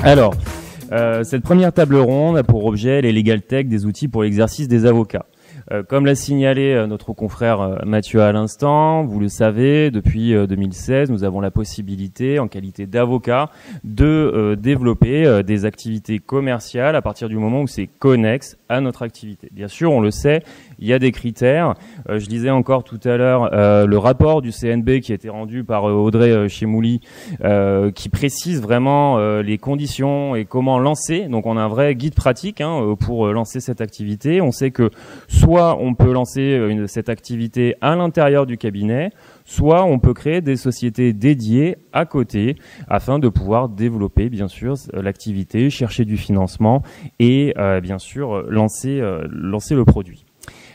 Alors, cette première table ronde a pour objet les Legal Tech, des outils pour l'exercice des avocats. Comme l'a signalé notre confrère Mathieu à l'instant, vous le savez, depuis 2016, nous avons la possibilité, en qualité d'avocat, de développer des activités commerciales à partir du moment où c'est connexe à notre activité. Bien sûr, on le sait, il y a des critères. Je lisais encore tout à l'heure le rapport du CNB qui a été rendu par Audrey Chemouli, qui précise vraiment les conditions et comment lancer. Donc on a un vrai guide pratique pour lancer cette activité. On sait que soit on peut lancer cette activité à l'intérieur du cabinet, soit on peut créer des sociétés dédiées à côté afin de pouvoir développer bien sûr l'activité, chercher du financement et bien sûr lancer le produit.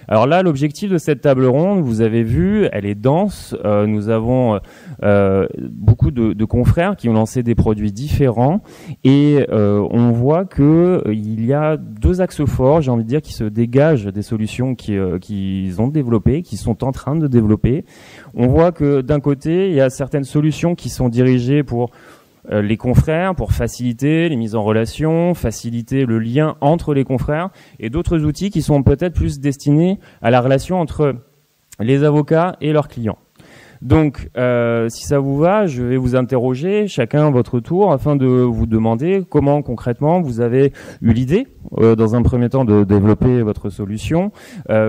Alors là, l'objectif de cette table ronde, vous avez vu, elle est dense. Nous avons beaucoup de confrères qui ont lancé des produits différents et on voit que il y a deux axes forts, j'ai envie de dire, qui se dégagent des solutions qu'ils ont développées, qui sont en train de développer. On voit que d'un côté, il y a certaines solutions qui sont dirigées pour les confrères, pour faciliter les mises en relation, faciliter le lien entre les confrères, et d'autres outils qui sont peut-être plus destinés à la relation entre les avocats et leurs clients. Donc, si ça vous va, je vais vous interroger chacun à votre tour afin de vous demander comment concrètement vous avez eu l'idée, dans un premier temps, de développer votre solution,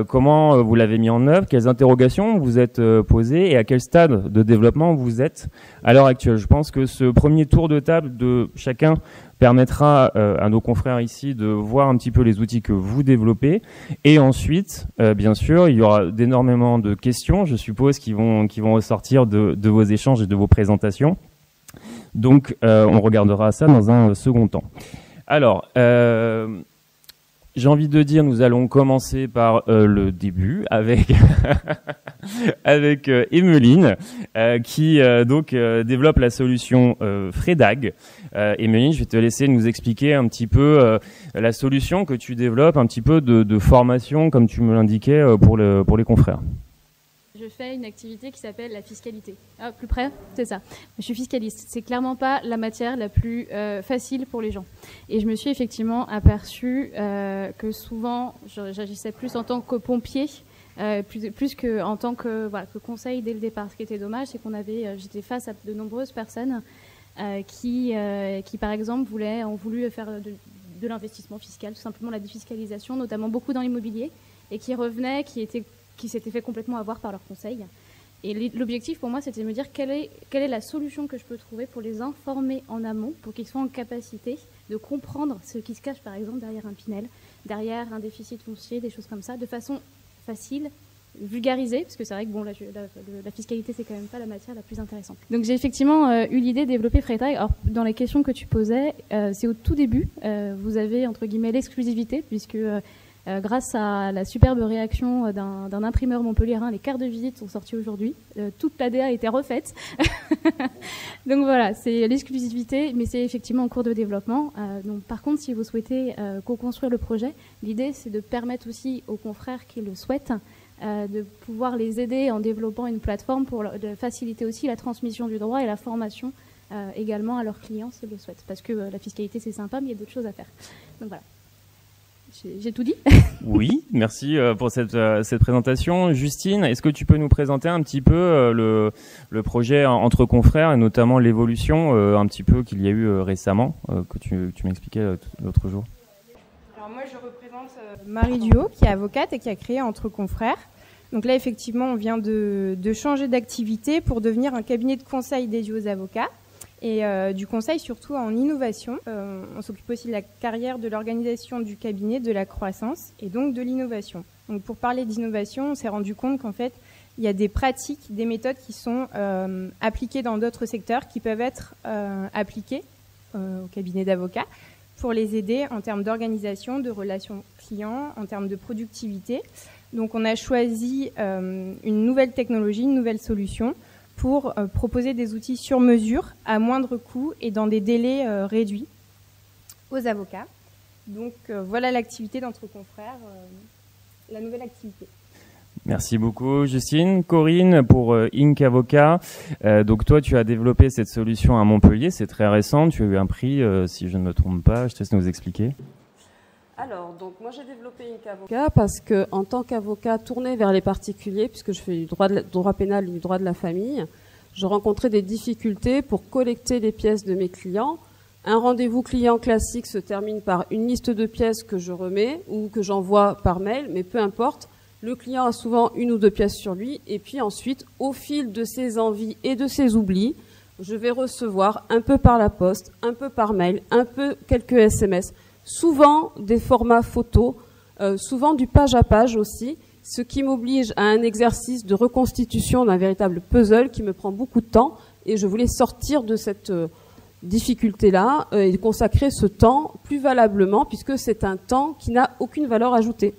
comment vous l'avez mis en œuvre, quelles interrogations vous êtes posées et à quel stade de développement vous êtes à l'heure actuelle. Je pense que ce premier tour de table de chacun permettra à nos confrères ici de voir un petit peu les outils que vous développez. Et ensuite, bien sûr, il y aura énormément de questions, je suppose, qui vont ressortir de vos échanges et de vos présentations. Donc, on regardera ça dans un second temps. Alors, j'ai envie de dire, nous allons commencer par le début avec avec Emeline qui donc développe la solution Fredag. Emeline, je vais te laisser nous expliquer un petit peu la solution que tu développes, un petit peu de formation, comme tu me l'indiquais, pour les confrères. Je fais une activité qui s'appelle la fiscalité. Ah, plus près, c'est ça. Je suis fiscaliste. C'est clairement pas la matière la plus facile pour les gens. Et je me suis effectivement aperçue que souvent, j'agissais plus en tant que pompier, plus que en tant que conseil dès le départ. Ce qui était dommage, c'est j'étais face à de nombreuses personnes qui, par exemple, ont voulu faire de l'investissement fiscal, tout simplement la défiscalisation, notamment beaucoup dans l'immobilier, et qui revenaient, qui s'étaient fait complètement avoir par leurs conseils. Et l'objectif pour moi, c'était de me dire quelle est la solution que je peux trouver pour les informer en amont, pour qu'ils soient en capacité de comprendre ce qui se cache, par exemple, derrière un Pinel, derrière un déficit foncier, des choses comme ça, de façon facile, vulgarisée, parce que c'est vrai que la fiscalité, c'est quand même pas la matière la plus intéressante. Donc j'ai effectivement eu l'idée de développer Fredag. Alors, dans les questions que tu posais, c'est au tout début. Vous avez, entre guillemets, l'exclusivité, puisque grâce à la superbe réaction d'un imprimeur montpelliérain, les cartes de visite sont sorties aujourd'hui. Toute l'ADA a été refaite. Donc voilà, c'est l'exclusivité, mais c'est effectivement en cours de développement. Donc, par contre, si vous souhaitez co-construire le projet, l'idée c'est de permettre aussi aux confrères qui le souhaitent de pouvoir les aider en développant une plateforme pour de faciliter aussi la transmission du droit et la formation également à leurs clients s'ils le souhaitent. Parce que la fiscalité c'est sympa, mais il y a d'autres choses à faire. Donc voilà. J'ai tout dit. Oui, merci pour cette présentation. Justine, est-ce que tu peux nous présenter un petit peu le projet entre confrères et notamment l'évolution un petit peu qu'il y a eu récemment, que tu m'expliquais l'autre jour? Alors moi, je représente Marie Duhaut, qui est avocate et qui a créé Entre Confrères. Donc là, effectivement, on vient de changer d'activité pour devenir un cabinet de conseil dédié aux avocats. Et du conseil surtout en innovation. On s'occupe aussi de la carrière, de l'organisation du cabinet, de la croissance et donc de l'innovation. Donc pour parler d'innovation, on s'est rendu compte qu'en fait, il y a des pratiques, des méthodes qui sont appliquées dans d'autres secteurs qui peuvent être appliquées au cabinet d'avocats pour les aider en termes d'organisation, de relations clients, en termes de productivité. Donc on a choisi une nouvelle technologie, une nouvelle solution pour proposer des outils sur mesure, à moindre coût et dans des délais réduits aux avocats. Donc voilà l'activité d'Entre Confrères, la nouvelle activité. Merci beaucoup Justine. Corinne, pour Inc Avocat, donc toi tu as développé cette solution à Montpellier, c'est très récent, tu as eu un prix si je ne me trompe pas, je te laisse nous expliquer. Alors, donc moi j'ai développé Inc Avocat parce que en tant qu'avocat tourné vers les particuliers, puisque je fais du droit pénal et du droit de la famille, je rencontrais des difficultés pour collecter les pièces de mes clients. Un rendez-vous client classique se termine par une liste de pièces que je remets ou que j'envoie par mail, mais peu importe. Le client a souvent une ou deux pièces sur lui, et puis ensuite, au fil de ses envies et de ses oublis, je vais recevoir un peu par la poste, un peu par mail, un peu quelques SMS, souvent des formats photos, souvent du page à page aussi, ce qui m'oblige à un exercice de reconstitution d'un véritable puzzle qui me prend beaucoup de temps, et je voulais sortir de cette difficulté-là et consacrer ce temps plus valablement, puisque c'est un temps qui n'a aucune valeur ajoutée.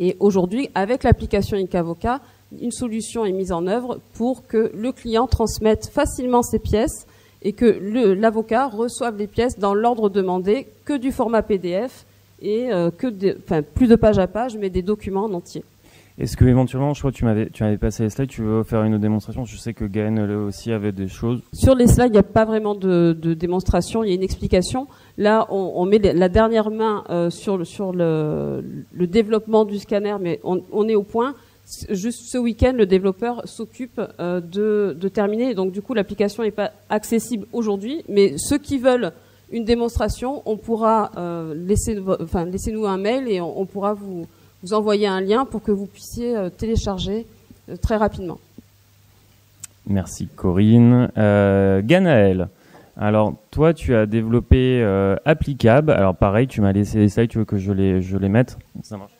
Et aujourd'hui, avec l'application Inc Avocat, une solution est mise en œuvre pour que le client transmette facilement ses pièces et que l'avocat reçoive les pièces dans l'ordre demandé, que du format PDF et plus de page à page, mais des documents en entier. Est-ce que éventuellement, je crois que tu m'avais passé les slides, tu veux faire une démonstration? Je sais que Gaël aussi avait des choses. Sur les slides, il n'y a pas vraiment de démonstration, il y a une explication. Là, on met la dernière main sur le développement du scanner, mais on est au point. Juste ce week-end, le développeur s'occupe de terminer. Donc du coup, l'application n'est pas accessible aujourd'hui, mais ceux qui veulent une démonstration, on pourra laissez-nous un mail et on pourra vous envoyer un lien pour que vous puissiez télécharger très rapidement. Merci Corinne. Ganaël, alors toi tu as développé Applicab. Alors pareil, tu m'as laissé les slides, tu veux que je les mette? Ça marche.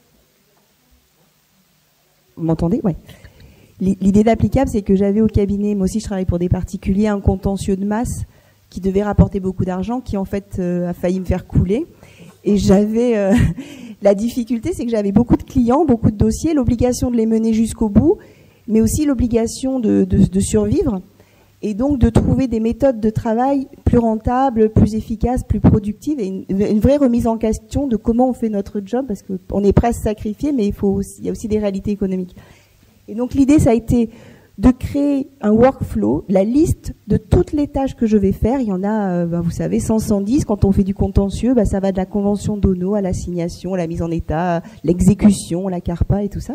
Vous m'entendez? Ouais. L'idée d'Applicab, c'est que j'avais au cabinet, moi aussi je travaille pour des particuliers, un contentieux de masse qui devait rapporter beaucoup d'argent, qui en fait a failli me faire couler. Et j'avais... La difficulté, c'est que j'avais beaucoup de clients, beaucoup de dossiers, l'obligation de les mener jusqu'au bout, mais aussi l'obligation de survivre, et donc de trouver des méthodes de travail plus rentables, plus efficaces, plus productives, et une vraie remise en question de comment on fait notre job, parce qu'on est presque sacrifié, mais il y a aussi des réalités économiques. Et donc l'idée, ça a été de créer un workflow, la liste de toutes les tâches que je vais faire. Il y en a, vous savez, 110. Quand on fait du contentieux, ça va de la convention d'ONO à l'assignation, à la mise en état, l'exécution, la CARPA et tout ça.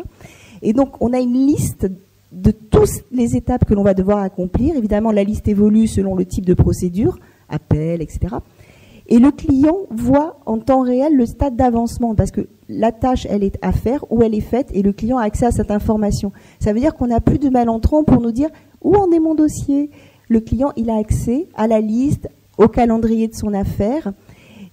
Et donc, on a une liste de toutes les étapes que l'on va devoir accomplir. Évidemment, la liste évolue selon le type de procédure, appel, etc. Et le client voit en temps réel le stade d'avancement, parce que la tâche, elle est à faire, où elle est faite, et le client a accès à cette information. Ça veut dire qu'on n'a plus de malentrants pour nous dire où en est mon dossier. Le client, il a accès à la liste, au calendrier de son affaire,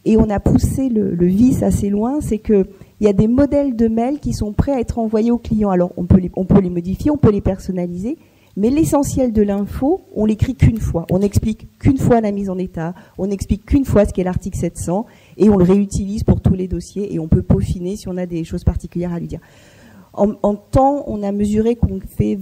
et on a poussé le vice assez loin, c'est que il y a des modèles de mails qui sont prêts à être envoyés au client. Alors, on peut les modifier, on peut les personnaliser, mais l'essentiel de l'info, on l'écrit qu'une fois. On n'explique qu'une fois la mise en état, on n'explique qu'une fois ce qu'est l'article 700, et on le réutilise pour tous les dossiers, et on peut peaufiner si on a des choses particulières à lui dire. En temps, on a mesuré qu'on fait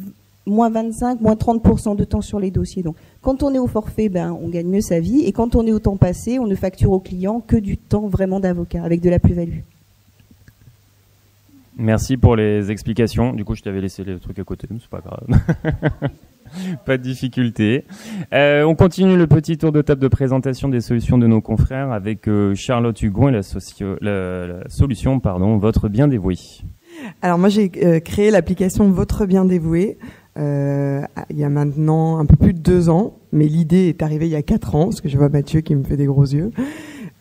moins 25, moins 30% de temps sur les dossiers. Donc, quand on est au forfait, on gagne mieux sa vie, et quand on est au temps passé, on ne facture au client que du temps vraiment d'avocat, avec de la plus-value. Merci pour les explications. Du coup, je t'avais laissé les trucs à côté, mais c'est pas grave. Pas de difficulté. On continue le petit tour de table de présentation des solutions de nos confrères avec Charlotte Hugon et la solution, Votre Bien Dévoué. Alors moi, j'ai créé l'application Votre Bien Dévoué il y a maintenant un peu plus de 2 ans, mais l'idée est arrivée il y a 4 ans, parce que je vois Mathieu qui me fait des gros yeux.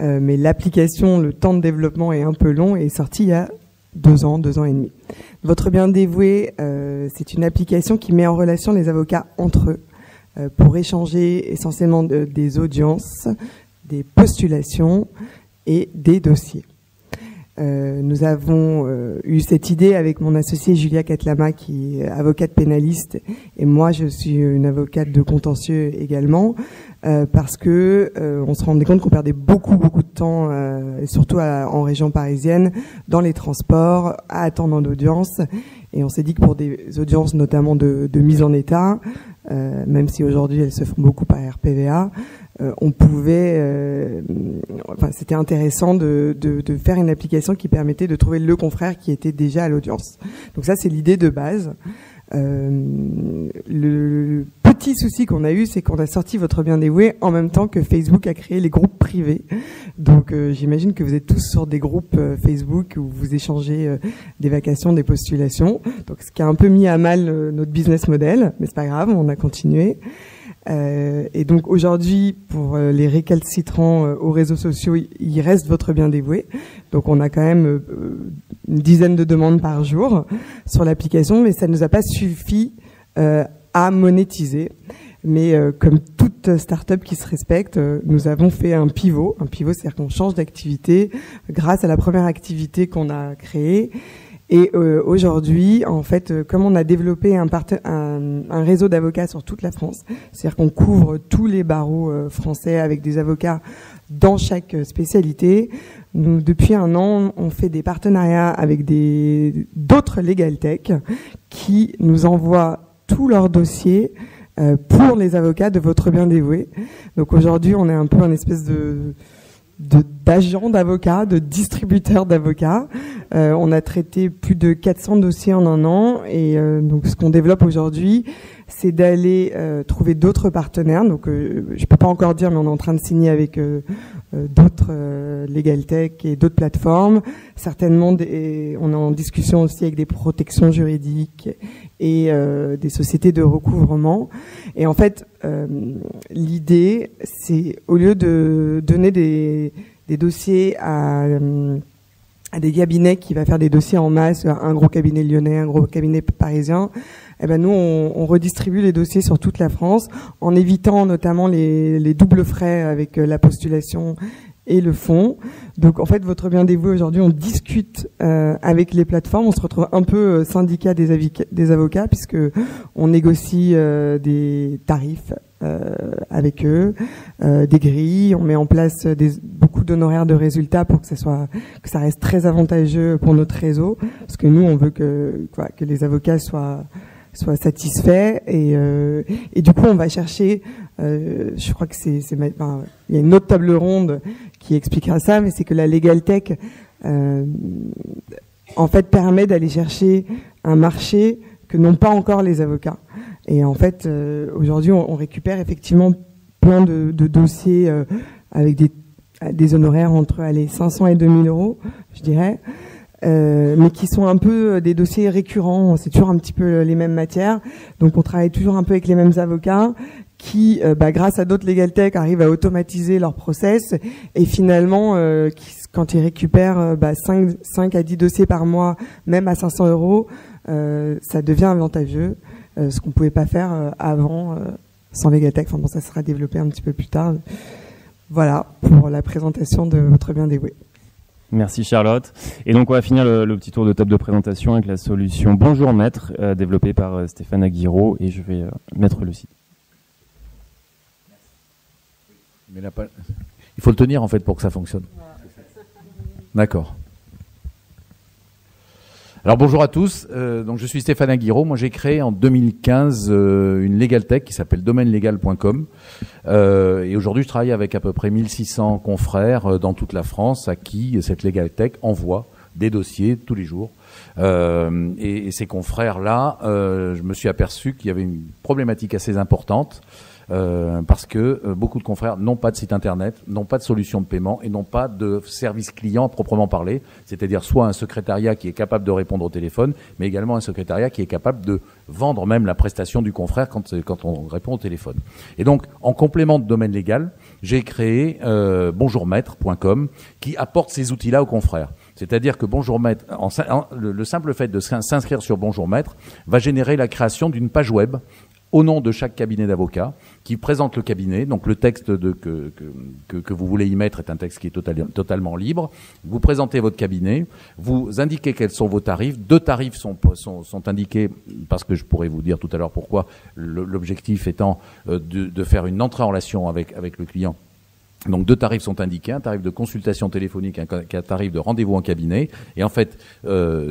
Mais l'application, le temps de développement est un peu long et est sortie il y a 2 ans et demi. Votre Bien Dévoué, c'est une application qui met en relation les avocats entre eux pour échanger essentiellement des audiences, des postulations et des dossiers. Nous avons eu cette idée avec mon associée Julia Catlama, qui est avocate pénaliste, et moi je suis une avocate de contentieux également, parce que on se rendait compte qu'on perdait beaucoup de temps, et surtout en région parisienne, dans les transports, à attendre en audience, et on s'est dit que pour des audiences notamment de mise en état, même si aujourd'hui elles se font beaucoup par RPVA, on pouvait, c'était intéressant de faire une application qui permettait de trouver le confrère qui était déjà à l'audience. Donc ça, c'est l'idée de base. Le petit souci qu'on a eu, c'est qu'on a sorti Votre Bien Dévoué en même temps que Facebook a créé les groupes privés. Donc j'imagine que vous êtes tous sur des groupes Facebook où vous échangez des vacations, des postulations. Donc ce qui a un peu mis à mal notre business model, mais c'est pas grave, on a continué. Et donc aujourd'hui, pour les récalcitrants aux réseaux sociaux, il reste Votre Bien Dévoué. Donc on a quand même une dizaine de demandes par jour sur l'application, mais ça ne nous a pas suffi à monétiser. Mais comme toute start-up qui se respecte, nous avons fait un pivot. Un pivot, c'est-à-dire qu'on change d'activité grâce à la première activité qu'on a créée. Et aujourd'hui, en fait, comme on a développé un réseau d'avocats sur toute la France, c'est-à-dire qu'on couvre tous les barreaux français avec des avocats dans chaque spécialité, nous, depuis un an, on fait des partenariats avec d'autres legal tech qui nous envoient tous leurs dossiers pour les avocats de Votre Bien Dévoué. Donc aujourd'hui, on est un peu une espèce d'agents d'avocats, de distributeurs d'avocats. On a traité plus de 400 dossiers en un an et donc ce qu'on développe aujourd'hui, c'est d'aller trouver d'autres partenaires. Donc je peux pas encore dire, mais on est en train de signer avec d'autres legal tech et d'autres plateformes. Certainement, on est en discussion aussi avec des protections juridiques et des sociétés de recouvrement. Et en fait, l'idée, c'est au lieu de donner des dossiers à des cabinets qui va faire des dossiers en masse, un gros cabinet lyonnais, un gros cabinet parisien, eh ben nous on redistribue les dossiers sur toute la France en évitant notamment les doubles frais avec la postulation et le fond. Donc en fait, Votre Bien Dévoué aujourd'hui, on discute avec les plateformes, on se retrouve un peu syndicat des avocats puisque on négocie des tarifs avec eux, des grilles, on met en place beaucoup d'honoraires de résultats pour que ça reste très avantageux pour notre réseau, parce que nous on veut que les avocats soient satisfaits et du coup on va chercher, je crois que il y a une autre table ronde qui expliquera ça, mais c'est que la Legal Tech en fait permet d'aller chercher un marché que n'ont pas encore les avocats. Et en fait, aujourd'hui, on récupère effectivement plein de dossiers avec des honoraires entre 500 et 2000 euros, je dirais, mais qui sont un peu des dossiers récurrents. C'est toujours un petit peu les mêmes matières. Donc, on travaille toujours un peu avec les mêmes avocats qui, grâce à d'autres legal tech, arrivent à automatiser leur process et finalement, quand ils récupèrent 5 à 10 dossiers par mois, même à 500 euros, ça devient avantageux. Ce qu'on pouvait pas faire avant sans legal tech. Enfin bon, ça sera développé un petit peu plus tard. Voilà pour la présentation de Votre Bien Dévoué. Merci Charlotte. Et donc on va finir le petit tour de table de présentation avec la solution Bonjour Maître, développée par Stéphane Aguirre, et je vais mettre le site. Mais il faut le tenir en fait pour que ça fonctionne. D'accord. Alors bonjour à tous, donc je suis Stéphane Aguirre, moi j'ai créé en 2015 une legal tech qui s'appelle domainelegal.com et aujourd'hui je travaille avec à peu près 1600 confrères dans toute la France à qui cette legal tech envoie des dossiers tous les jours. Et ces confrères-là, je me suis aperçu qu'il y avait une problématique assez importante. Parce que beaucoup de confrères n'ont pas de site internet, n'ont pas de solution de paiement et n'ont pas de service client à proprement parler, c'est-à-dire soit un secrétariat qui est capable de répondre au téléphone, mais également un secrétariat qui est capable de vendre même la prestation du confrère quand on répond au téléphone. Et donc, en complément de Domaine Légal, j'ai créé bonjourmaître.com qui apporte ces outils-là aux confrères. C'est-à-dire que Bonjour Maître, le simple fait de s'inscrire sur Bonjour Maître va générer la création d'une page web au nom de chaque cabinet d'avocats, qui présente le cabinet. Donc le texte que vous voulez y mettre est un texte qui est totalement libre. Vous présentez votre cabinet, vous indiquez quels sont vos tarifs. 2 tarifs sont indiqués, parce que je pourrais vous dire tout à l'heure pourquoi, l'objectif étant de faire une entrée en relation avec le client Donc 2 tarifs sont indiqués, un tarif de consultation téléphonique, un tarif de rendez-vous en cabinet. Et en fait,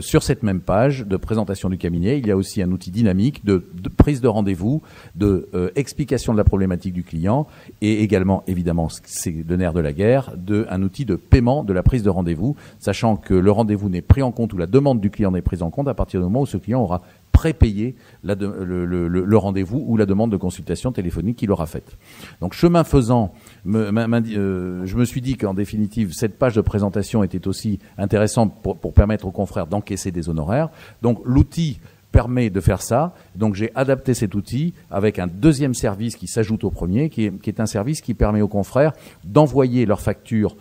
sur cette même page de présentation du cabinet, il y a aussi un outil dynamique de prise de rendez-vous, de explication de la problématique du client, et également, évidemment, c'est le nerf de la guerre, un outil de paiement de la prise de rendez-vous, sachant que le rendez-vous n'est pris en compte ou la demande du client n'est prise en compte à partir du moment où ce client aura prépayé le rendez-vous ou la demande de consultation téléphonique qu'il aura faite. Donc chemin faisant, je me suis dit qu'en définitive, cette page de présentation était aussi intéressante pour permettre aux confrères d'encaisser des honoraires. Donc l'outil permet de faire ça. Donc j'ai adapté cet outil avec un deuxième service qui s'ajoute au premier, qui est un service qui permet aux confrères d'envoyer leurs factures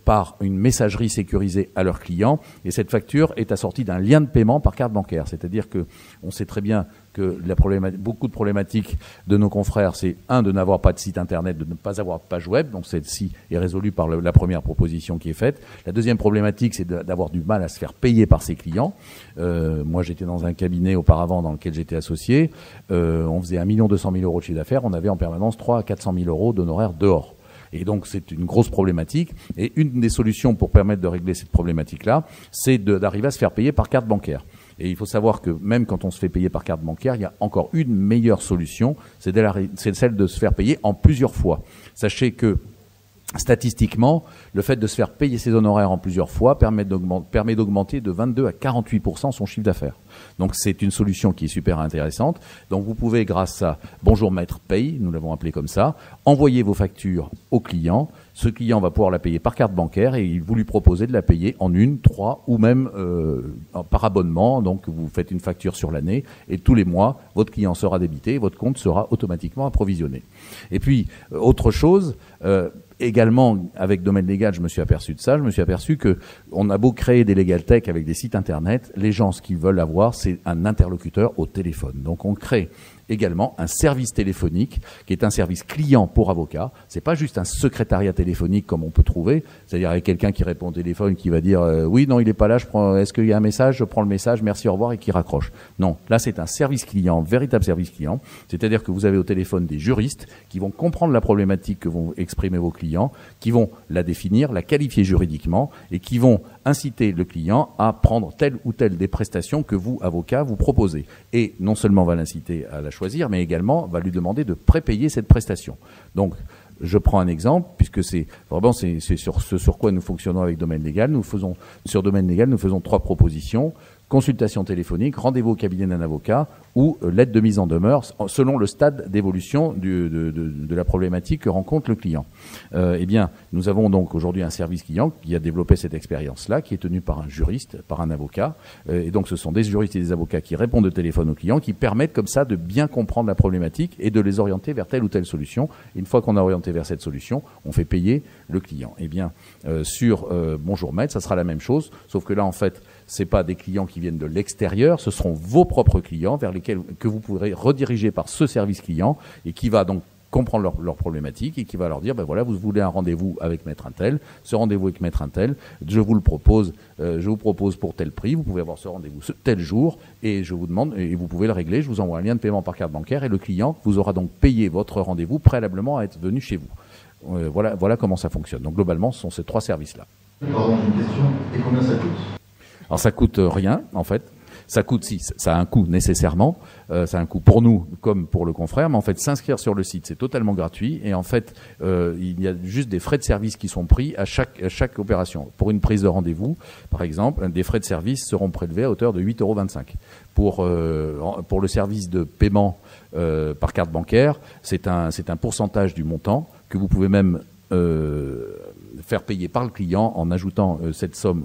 par une messagerie sécurisée à leurs clients, et cette facture est assortie d'un lien de paiement par carte bancaire. C'est-à-dire que on sait très bien que beaucoup de problématiques de nos confrères, c'est de n'avoir pas de site internet, de ne pas avoir de page web, donc celle-ci est résolue par la première proposition qui est faite. La deuxième problématique, c'est d'avoir du mal à se faire payer par ses clients. Moi, j'étais dans un cabinet auparavant dans lequel j'étais associé, on faisait 1 200 000 € de chiffre d'affaires, on avait en permanence 300 à 400 000 € d'honoraires dehors. Et donc, c'est une grosse problématique. Et une des solutions pour permettre de régler cette problématique-là, c'est d'arriver à se faire payer par carte bancaire. Et il faut savoir que même quand on se fait payer par carte bancaire, il y a encore une meilleure solution, c'est celle de se faire payer en plusieurs fois. Sachez que statistiquement, le fait de se faire payer ses honoraires en plusieurs fois permet d'augmenter de 22 à 48% son chiffre d'affaires. Donc c'est une solution qui est super intéressante. Donc vous pouvez, grâce à Bonjour Maître Paye, nous l'avons appelé comme ça, envoyer vos factures au client. Ce client va pouvoir la payer par carte bancaire et vous lui proposez de la payer en 1, 3 ou même par abonnement. Donc vous faites une facture sur l'année et tous les mois, votre client sera débité et votre compte sera automatiquement approvisionné. Et puis, autre chose, également, avec Domaine Légal, je me suis aperçu de ça. Je me suis aperçu que on a beau créer des Legal Tech avec des sites internet, les gens, ce qu'ils veulent avoir, c'est un interlocuteur au téléphone. Donc, on crée également un service téléphonique qui est un service client pour avocats. C'est pas juste un secrétariat téléphonique comme on peut trouver, c'est-à-dire avec quelqu'un qui répond au téléphone qui va dire oui, non, il est pas là, est-ce qu'il y a un message, je prends le message, merci, au revoir, et qui raccroche. Non, là c'est un service client, véritable service client, c'est-à-dire que vous avez au téléphone des juristes qui vont comprendre la problématique que vont exprimer vos clients, qui vont la définir, la qualifier juridiquement et qui vont inciter le client à prendre telle ou telle des prestations que vous, avocat, vous proposez. Et non seulement va l'inciter à la choisir, mais également va lui demander de prépayer cette prestation. Donc, je prends un exemple, puisque c'est sur ce sur quoi nous fonctionnons avec Domaine Légal. Sur Domaine Légal, nous faisons 3 propositions. Consultation téléphonique, rendez-vous au cabinet d'un avocat ou lettre de mise en demeure selon le stade d'évolution de la problématique que rencontre le client. Eh bien, nous avons donc aujourd'hui un service client qui a développé cette expérience-là, qui est tenu par un juriste, par un avocat. Et donc, ce sont des juristes et des avocats qui répondent au téléphone aux clients, qui permettent comme ça de bien comprendre la problématique et de les orienter vers telle ou telle solution. Et une fois qu'on a orienté vers cette solution, on fait payer le client. Eh bien, sur Bonjour Maître, ça sera la même chose, sauf que là, en fait, c'est pas des clients qui viennent de l'extérieur, ce seront vos propres clients vers lesquels que vous pourrez rediriger par ce service client et qui va donc comprendre leur problématique et qui va leur dire, ben voilà, vous voulez un rendez-vous avec Maître Untel, ce rendez-vous avec Maître Untel, je vous propose pour tel prix, vous pouvez avoir ce rendez-vous tel jour et je vous demande, et vous pouvez le régler, je vous envoie un lien de paiement par carte bancaire et le client vous aura donc payé votre rendez-vous préalablement à être venu chez vous. Voilà comment ça fonctionne. Donc globalement, ce sont ces 3 services-là. Pardon, j'ai une question. Et combien ça coûte ? Alors ça coûte rien, en fait. Ça coûte, si, ça a un coût nécessairement. Ça a un coût pour nous comme pour le confrère, mais en fait, s'inscrire sur le site, c'est totalement gratuit. Et en fait, il y a juste des frais de service qui sont pris à chaque opération. Pour une prise de rendez-vous, par exemple, des frais de service seront prélevés à hauteur de 8,25 €. Pour le service de paiement par carte bancaire, c'est un pourcentage du montant que vous pouvez même faire payer par le client en ajoutant cette somme,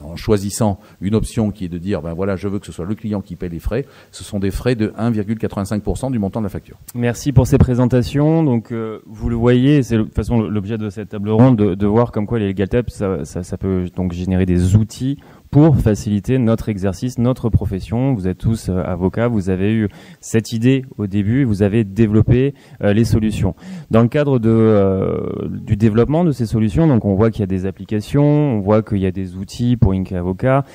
en choisissant une option qui est de dire, ben voilà, je veux que ce soit le client qui paie les frais. Ce sont des frais de 1,85% du montant de la facture. Merci pour ces présentations. Donc, vous le voyez, c'est de toute façon l'objet de cette table ronde, de voir comme quoi les Legal Tech, ça peut donc générer des outils pour faciliter notre exercice, notre profession. Vous êtes tous avocats, vous avez eu cette idée au début, vous avez développé les solutions. Dans le cadre du développement de ces solutions, donc on voit qu'il y a des applications, on voit qu'il y a des outils pour Inca Avocat.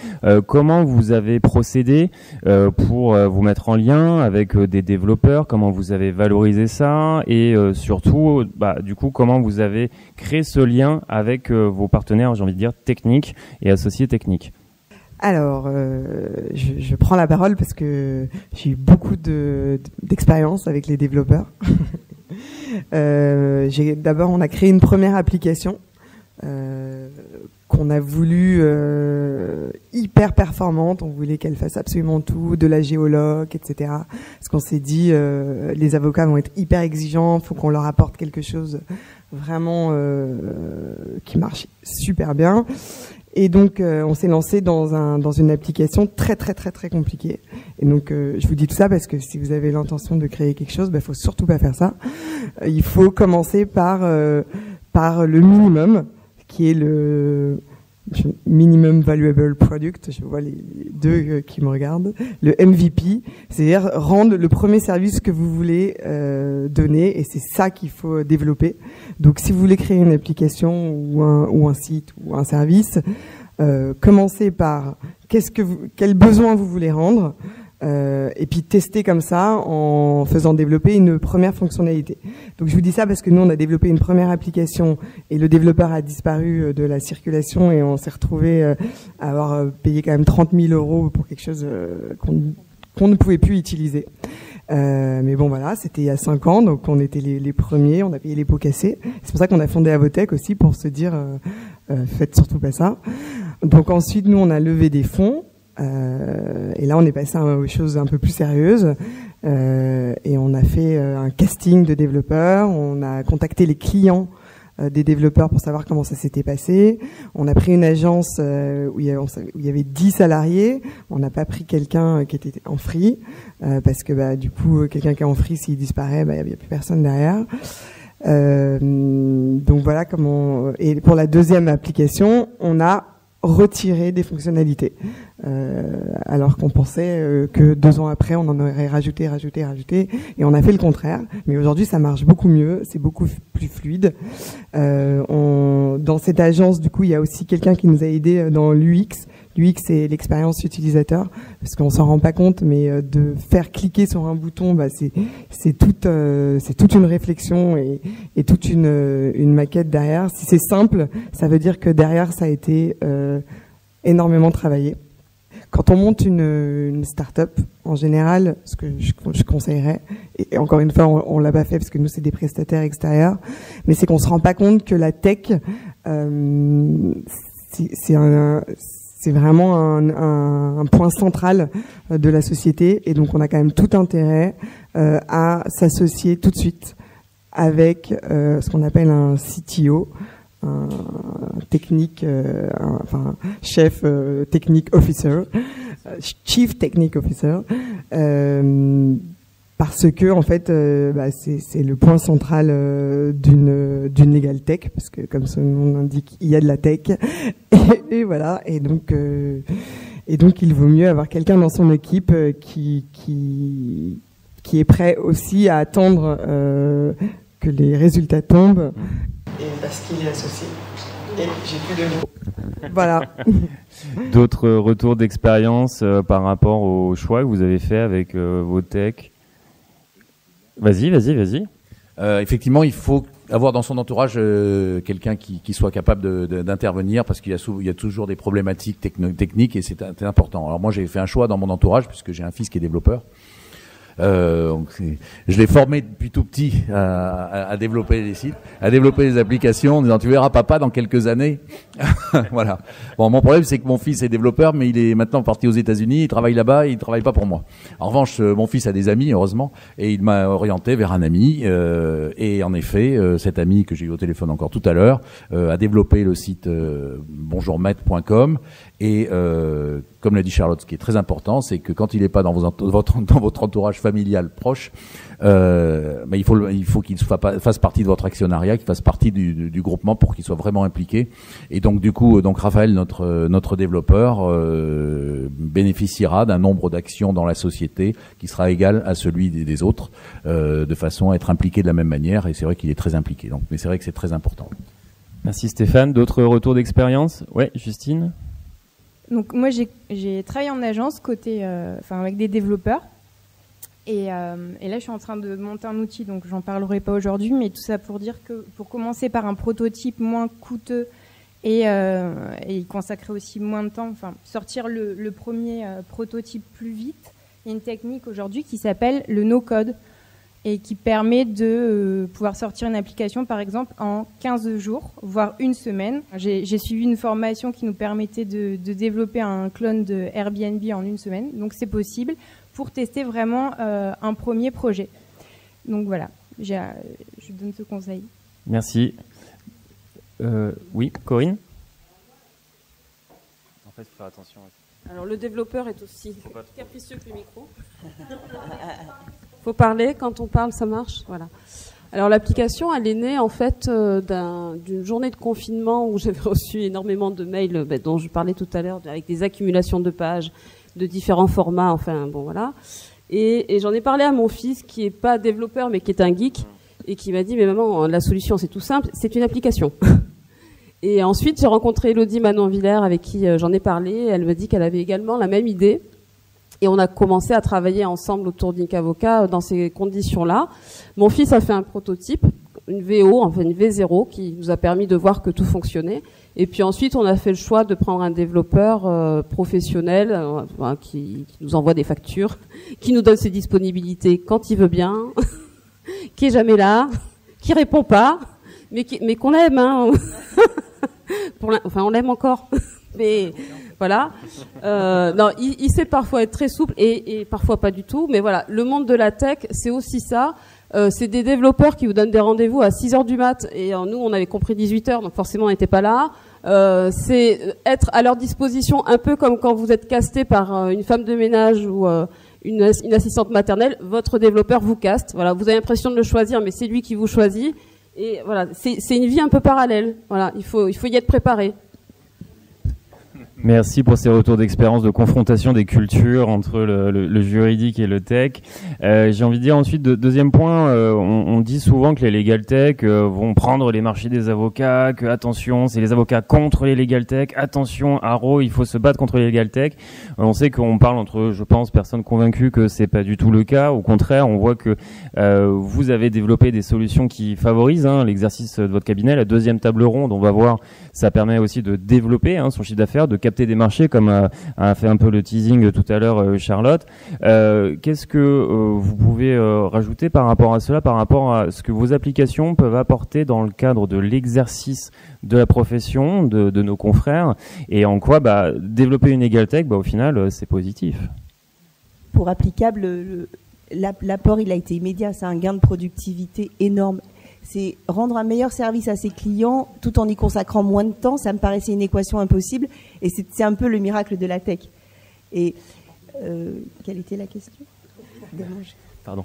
Comment vous avez procédé pour vous mettre en lien avec des développeurs? Comment vous avez valorisé ça? Et surtout, du coup, comment vous avez créé ce lien avec vos partenaires, j'ai envie de dire, techniques et associés techniques? Alors, je prends la parole parce que j'ai eu beaucoup d'expérience avec les développeurs. D'abord, on a créé une première application qu'on a voulu hyper performante. On voulait qu'elle fasse absolument tout, de la géologue, etc. Parce qu'on s'est dit, les avocats vont être hyper exigeants, faut qu'on leur apporte quelque chose vraiment qui marche super bien. Et donc, on s'est lancé dans une application très compliquée. Et donc, je vous dis tout ça parce que si vous avez l'intention de créer quelque chose, faut surtout pas faire ça. Il faut commencer par le minimum, qui est le minimum valuable product. Je vois les deux qui me regardent. Le MVP, c'est-à-dire rendre le premier service que vous voulez donner, et c'est ça qu'il faut développer. Donc, si vous voulez créer une application ou un site ou un service, commencez par quel besoin vous voulez rendre, et puis tester comme ça en faisant développer une première fonctionnalité. Donc je vous dis ça parce que nous on a développé une première application et le développeur a disparu de la circulation et on s'est retrouvé à avoir payé quand même 30 000 € pour quelque chose qu'on ne pouvait plus utiliser. Mais bon voilà, c'était il y a 5 ans, donc on était les premiers, on a payé les pots cassés. C'est pour ça qu'on a fondé Avotech aussi, pour se dire faites surtout pas ça. Donc ensuite nous on a levé des fonds. Et là, on est passé aux choses un peu plus sérieuses, et on a fait un casting de développeurs. On a contacté les clients des développeurs pour savoir comment ça s'était passé. On a pris une agence où il y avait 10 salariés. On n'a pas pris quelqu'un qui était en free, parce que du coup, quelqu'un qui est en free, s'il disparaît, il n'y a plus personne derrière. Donc voilà comment. Et pour la deuxième application, on a retiré des fonctionnalités, alors qu'on pensait que 2 ans après on en aurait rajouté, et on a fait le contraire. Mais aujourd'hui ça marche beaucoup mieux, c'est beaucoup plus fluide. Dans cette agence, du coup, il y a aussi quelqu'un qui nous a aidé dans l'UX. L'UX, c'est l'expérience utilisateur, parce qu'on s'en rend pas compte, mais de faire cliquer sur un bouton, c'est toute une réflexion et toute une maquette derrière. Si c'est simple, ça veut dire que derrière ça a été énormément travaillé. Quand on monte une start-up, en général, ce que je conseillerais, et encore une fois, on l'a pas fait parce que nous c'est des prestataires extérieurs, mais c'est qu'on se rend pas compte que la tech, c'est vraiment un point central de la société, et donc on a quand même tout intérêt à s'associer tout de suite avec ce qu'on appelle un CTO, un technique, chef technique officer, chief technique officer, parce que en fait, c'est le point central d'une legal tech, parce que comme son nom l'indique, il y a de la tech, et voilà, et donc il vaut mieux avoir quelqu'un dans son équipe qui est prêt aussi à attendre que les résultats tombent. Et parce qu'il est associé. Et j'ai plus de mots. Voilà. D'autres retours d'expérience par rapport au choix que vous avez fait avec vos techs? Vas-y. Effectivement, il faut avoir dans son entourage quelqu'un qui soit capable d'intervenir, parce qu'il y a toujours des problématiques techniques, et c'est important. Alors moi, j'ai fait un choix dans mon entourage, puisque j'ai un fils qui est développeur. Je l'ai formé depuis tout petit à développer des sites, à développer des applications, en disant tu verras papa dans quelques années. Voilà. Bon, mon problème c'est que mon fils est développeur, mais il est maintenant parti aux États-Unis, il travaille là-bas, il travaille pas pour moi. En revanche, mon fils a des amis, heureusement, et il m'a orienté vers un ami. Et en effet, cet ami que j'ai eu au téléphone encore tout à l'heure a développé le site bonjourmaître.com. Et comme l'a dit Charlotte, ce qui est très important, c'est que quand il n'est pas dans votre entourage familial proche, il faut qu'il fasse partie de votre actionnariat, qu'il fasse partie du groupement pour qu'il soit vraiment impliqué. Et donc du coup, Raphaël, notre développeur, bénéficiera d'un nombre d'actions dans la société qui sera égal à celui des autres, de façon à être impliqué de la même manière. Et c'est vrai qu'il est très impliqué. Donc, mais c'est vrai que c'est très important. Merci Stéphane. D'autres retours d'expérience? Ouais, Justine. Donc moi j'ai travaillé en agence avec des développeurs et là je suis en train de monter un outil, donc j'en parlerai pas aujourd'hui, mais tout ça pour dire que pour commencer par un prototype moins coûteux et y consacrer aussi moins de temps, enfin sortir le premier prototype plus vite, il y a une technique aujourd'hui qui s'appelle le no-code et qui permet de pouvoir sortir une application, par exemple, en 15 jours, voire une semaine. J'ai suivi une formation qui nous permettait de développer un clone de Airbnb en une semaine, donc c'est possible, pour tester vraiment un premier projet. Donc voilà, je donne ce conseil. Merci. Oui, Corinne? En fait, il faut faire attention. Alors, le développeur est aussi capricieux que le micro. Faut parler, quand on parle, ça marche. Voilà. Alors, l'application, elle est née, en fait, d'une journée de confinement où j'avais reçu énormément de mails, dont je parlais tout à l'heure, avec des accumulations de pages, de différents formats, enfin, bon, voilà. Et j'en ai parlé à mon fils, qui est pas développeur, mais qui est un geek, et qui m'a dit, mais maman, la solution, c'est tout simple, c'est une application. Et ensuite, j'ai rencontré Elodie Manon-Villers, avec qui j'en ai parlé. Elle me dit qu'elle avait également la même idée. Et on a commencé à travailler ensemble autour d'Ink-Avocat dans ces conditions-là. Mon fils a fait un prototype, une VO, enfin une V0, qui nous a permis de voir que tout fonctionnait. Et puis ensuite, on a fait le choix de prendre un développeur professionnel qui nous envoie des factures, qui nous donne ses disponibilités quand il veut bien, qui est jamais là, qui répond pas, mais qu'on aime. Hein. On l'aime encore, mais voilà. Non, il sait parfois être très souple et parfois pas du tout. Mais voilà, le monde de la tech, c'est aussi ça. C'est des développeurs qui vous donnent des rendez-vous à 6h du mat. Et nous, on avait compris 18h, donc forcément, on n'était pas là. C'est être à leur disposition, un peu comme quand vous êtes casté par une femme de ménage ou une assistante maternelle. Votre développeur vous caste. Voilà, vous avez l'impression de le choisir, mais c'est lui qui vous choisit. Et voilà, c'est une vie un peu parallèle. Voilà, il faut y être préparé. Merci pour ces retours d'expérience de confrontation des cultures entre le juridique et le tech. J'ai envie de dire ensuite, deuxième point, on dit souvent que les legal tech vont prendre les marchés des avocats, que attention, c'est les avocats contre les legal tech, attention, haro, il faut se battre contre les legal tech. On sait qu'on parle entre, je pense, personnes convaincues que c'est pas du tout le cas. Au contraire, on voit que vous avez développé des solutions qui favorisent l'exercice de votre cabinet. La deuxième table ronde, on va voir, ça permet aussi de développer son chiffre d'affaires, de capter des marchés, comme a fait un peu le teasing tout à l'heure Charlotte. Qu'est-ce que vous pouvez rajouter par rapport à cela, par rapport à ce que vos applications peuvent apporter dans le cadre de l'exercice de la profession de nos confrères, et en quoi développer une legal tech, au final, c'est positif? Pour Applicable, l'apport il a été immédiat, c'est un gain de productivité énorme. C'est rendre un meilleur service à ses clients tout en y consacrant moins de temps. Ça me paraissait une équation impossible, et c'est un peu le miracle de la tech. Et quelle était la question? Pardon.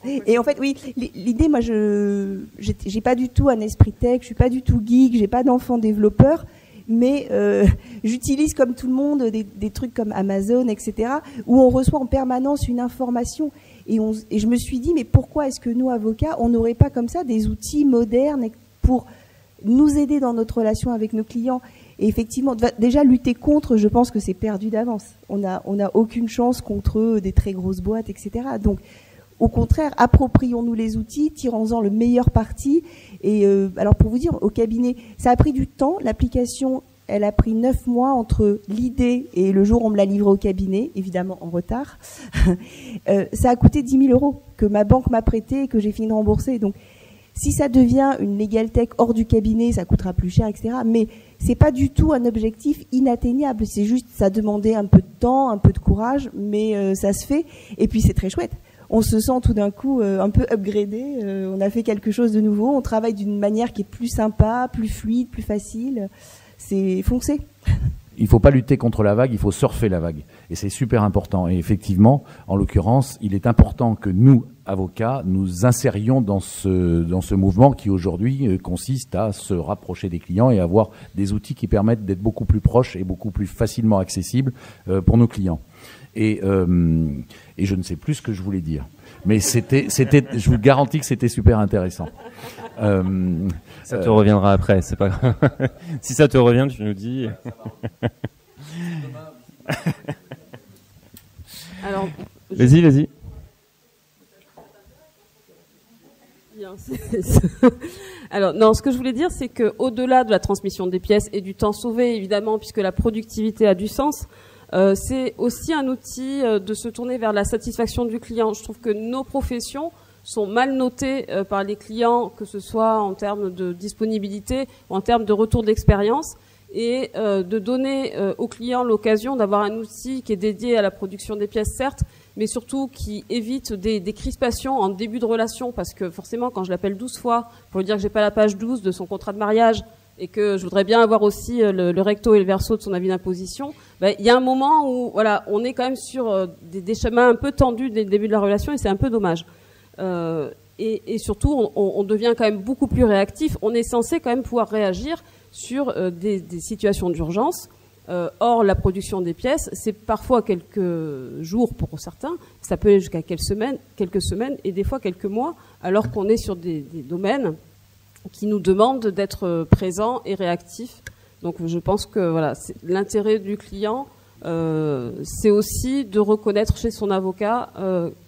Et en fait, oui, l'idée, moi, j'ai pas du tout un esprit tech, je suis pas du tout geek, j'ai pas d'enfant développeur, mais j'utilise comme tout le monde des trucs comme Amazon, etc., où on reçoit en permanence une information. Et je me suis dit, mais pourquoi est-ce que nous, avocats, on n'aurait pas comme ça des outils modernes pour nous aider dans notre relation avec nos clients? Et effectivement, déjà lutter contre, je pense que c'est perdu d'avance. On n'a aucune chance contre des très grosses boîtes, etc. Donc, au contraire, approprions-nous les outils, tirons-en le meilleur parti. Et alors, pour vous dire, au cabinet, ça a pris du temps. L'application, elle a pris 9 mois entre l'idée et le jour où on me l'a livrée au cabinet, évidemment en retard. Ça a coûté 10 000 € que ma banque m'a prêté et que j'ai fini de rembourser. Donc, si ça devient une legal tech hors du cabinet, ça coûtera plus cher, etc. Mais c'est pas du tout un objectif inatteignable. C'est juste, ça demandait un peu de temps, un peu de courage, mais ça se fait. Et puis, c'est très chouette. On se sent tout d'un coup un peu upgradé. On a fait quelque chose de nouveau. On travaille d'une manière qui est plus sympa, plus fluide, plus facile. C'est foncé. il faut pas lutter contre la vague, il faut surfer la vague. Et c'est super important. Et effectivement, en l'occurrence, il est important que nous, avocats, nous insérions dans ce mouvement qui aujourd'hui consiste à se rapprocher des clients et avoir des outils qui permettent d'être beaucoup plus proches et beaucoup plus facilement accessibles pour nos clients. Et je ne sais plus ce que je voulais dire. Mais je vous garantis que c'était super intéressant. Ça te reviendra après, c'est pas grave. Si ça te revient, tu nous dis. Alors, vas-y. Alors, non, ce que je voulais dire, c'est que au-delà de la transmission des pièces et du temps sauvé, évidemment, puisque la productivité a du sens, c'est aussi un outil de se tourner vers la satisfaction du client. Je trouve que nos professions sont mal notées par les clients, que ce soit en termes de disponibilité ou en termes de retour d'expérience, et de donner aux clients l'occasion d'avoir un outil qui est dédié à la production des pièces, certes, mais surtout qui évite des crispations en début de relation, parce que forcément, quand je l'appelle 12 fois pour lui dire que j'ai pas la page 12 de son contrat de mariage et que je voudrais bien avoir aussi le recto et le verso de son avis d'imposition, ben, il y a un moment où voilà, on est quand même sur des chemins un peu tendus dès le début de la relation, et c'est un peu dommage. Et surtout, on devient quand même beaucoup plus réactif. On est censé quand même pouvoir réagir sur des situations d'urgence. Or, la production des pièces, c'est parfois quelques jours pour certains, ça peut aller jusqu'à quelques semaines et des fois quelques mois, alors qu'on est sur des domaines qui nous demandent d'être présents et réactifs. Donc je pense que voilà, l'intérêt du client, c'est aussi de reconnaître chez son avocat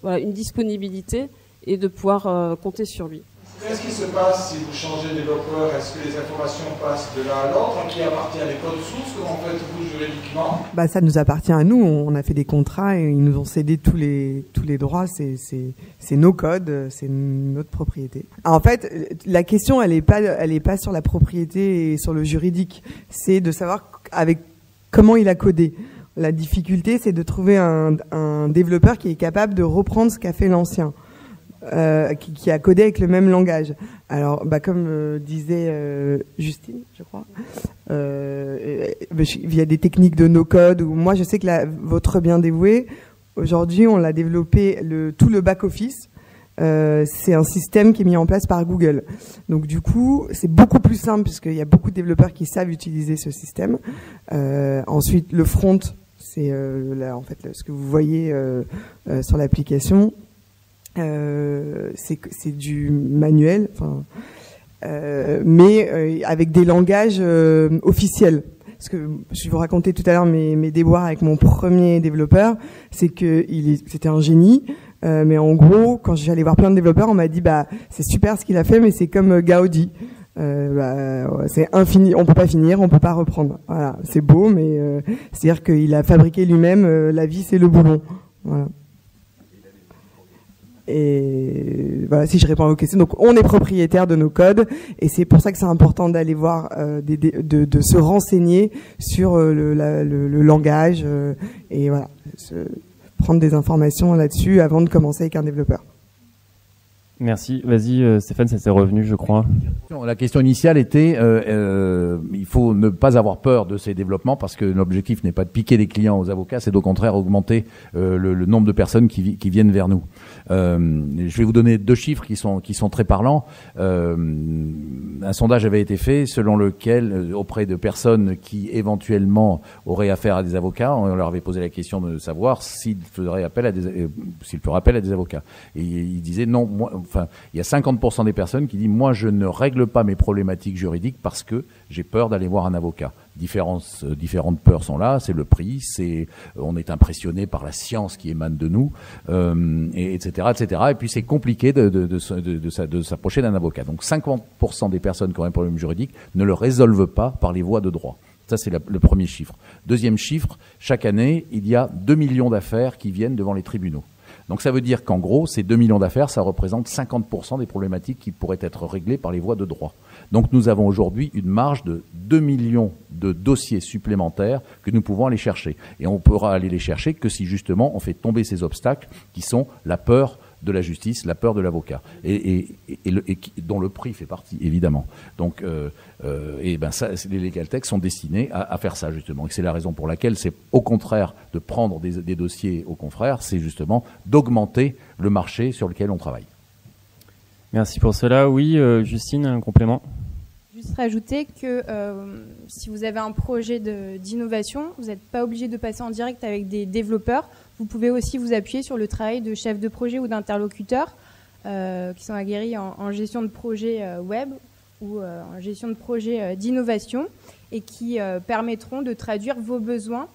voilà, une disponibilité et de pouvoir compter sur lui. Qu'est-ce qui se passe si vous changez de développeur? Est-ce que les informations passent de l'un à l'autre? Qui appartient à des codes sources? Comment faites-vous juridiquement? Bah, ça nous appartient à nous. On a fait des contrats et ils nous ont cédé tous les droits. C'est nos codes, c'est notre propriété. Alors, en fait, la question, elle est pas sur la propriété et sur le juridique. C'est de savoir comment il a codé. La difficulté, c'est de trouver un développeur qui est capable de reprendre ce qu'a fait l'ancien. Qui a codé avec le même langage. Alors, bah, comme disait Justine, je crois, il y a des techniques de no-code. Moi, je sais que votre bien dévoué, aujourd'hui, on l'a développé tout le back-office. C'est un système qui est mis en place par Google. Donc, du coup, c'est beaucoup plus simple puisqu'il y a beaucoup de développeurs qui savent utiliser ce système. Ensuite, le front, c'est en fait ce que vous voyez sur l'application. C'est du manuel, mais avec des langages officiels. Parce que je vous racontais tout à l'heure mes déboires avec mon premier développeur, c'est que c'était un génie, mais en gros, quand j'allais voir plein de développeurs, on m'a dit bah c'est super ce qu'il a fait, mais c'est comme Gaudi. C'est infini, on peut pas finir, on peut pas reprendre. Voilà, c'est beau, mais c'est-à-dire qu'il a fabriqué lui-même la vis et le boulon. Voilà. Et voilà, si je réponds à vos questions. Donc, on est propriétaire de nos codes, et c'est pour ça que c'est important d'aller voir, de se renseigner sur le langage, et voilà, prendre des informations là-dessus avant de commencer avec un développeur. Merci. Vas-y, Stéphane, ça s'est revenu, je crois. La question initiale était, il faut ne pas avoir peur de ces développements parce que l'objectif n'est pas de piquer les clients aux avocats, c'est au contraire augmenter le nombre de personnes qui viennent vers nous. Je vais vous donner 2 chiffres qui sont très parlants. Un sondage avait été fait selon lequel, auprès de personnes qui éventuellement auraient affaire à des avocats, on leur avait posé la question de savoir s'ils feraient appel à des avocats. Et ils disaient non, il y a 50% des personnes qui disent moi je ne règle pas mes problématiques juridiques parce que j'ai peur d'aller voir un avocat. Différentes peurs sont là, c'est le prix, on est impressionné par la science qui émane de nous, etc. Et puis c'est compliqué de s'approcher d'un avocat. Donc 50% des personnes qui ont un problème juridique ne le résolvent pas par les voies de droit. Ça, c'est le premier chiffre. Deuxième chiffre, chaque année, il y a 2 millions d'affaires qui viennent devant les tribunaux. Donc ça veut dire qu'en gros, ces 2 millions d'affaires, ça représente 50% des problématiques qui pourraient être réglées par les voies de droit. Donc nous avons aujourd'hui une marge de 2 millions de dossiers supplémentaires que nous pouvons aller chercher. Et on pourra aller les chercher que si justement on fait tomber ces obstacles qui sont la peur de la justice, la peur de l'avocat, dont le prix fait partie, évidemment. Donc, les legal tech sont destinés à faire ça, justement. Et c'est la raison pour laquelle c'est au contraire de prendre des dossiers aux confrères, c'est justement d'augmenter le marché sur lequel on travaille. Merci pour cela. Oui, Justine, un complément ? Juste rajouter que si vous avez un projet d'innovation, vous n'êtes pas obligé de passer en direct avec des développeurs. Vous pouvez aussi vous appuyer sur le travail de chefs de projet ou d'interlocuteurs qui sont aguerris en gestion de projet web ou en gestion de projet d'innovation et qui permettront de traduire vos besoins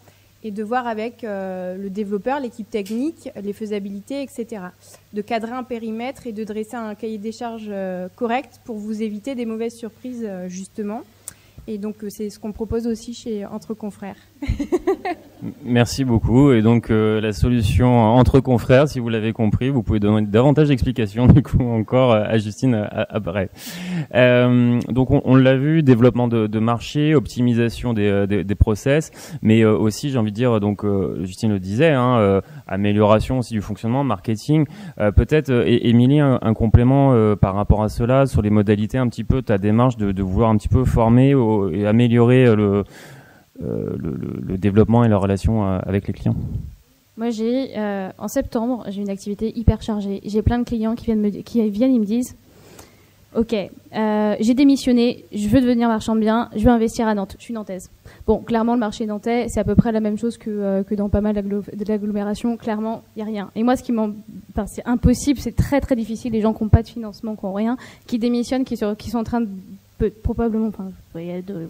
et de voir avec le développeur, l'équipe technique, les faisabilités, etc. De cadrer un périmètre et de dresser un cahier des charges correct pour vous éviter des mauvaises surprises, justement. Et donc, c'est ce qu'on propose aussi chez Entre Confrères. Merci beaucoup. Et donc, la solution Entre Confrères, si vous l'avez compris, vous pouvez donner davantage d'explications, du coup, encore à Justine après. Donc, on l'a vu, développement de marché, optimisation des process, mais aussi, j'ai envie de dire, donc, Justine le disait, amélioration aussi du fonctionnement, marketing. Peut-être, Émilie, un complément par rapport à cela, sur les modalités un petit peu, ta démarche de vouloir un petit peu former et améliorer le développement et la relation avec les clients. Moi, en septembre, j'ai une activité hyper chargée. J'ai plein de clients qui viennent et me disent « Ok, j'ai démissionné, je veux devenir marchand de biens, je veux investir à Nantes, je suis nantaise. » Bon, clairement, le marché nantais, c'est à peu près la même chose que dans pas mal de l'agglomération. Clairement, il n'y a rien. Et moi, c'est impossible, c'est très très difficile. Les gens qui n'ont pas de financement, qui n'ont rien, qui démissionnent, qui sont en train de probablement,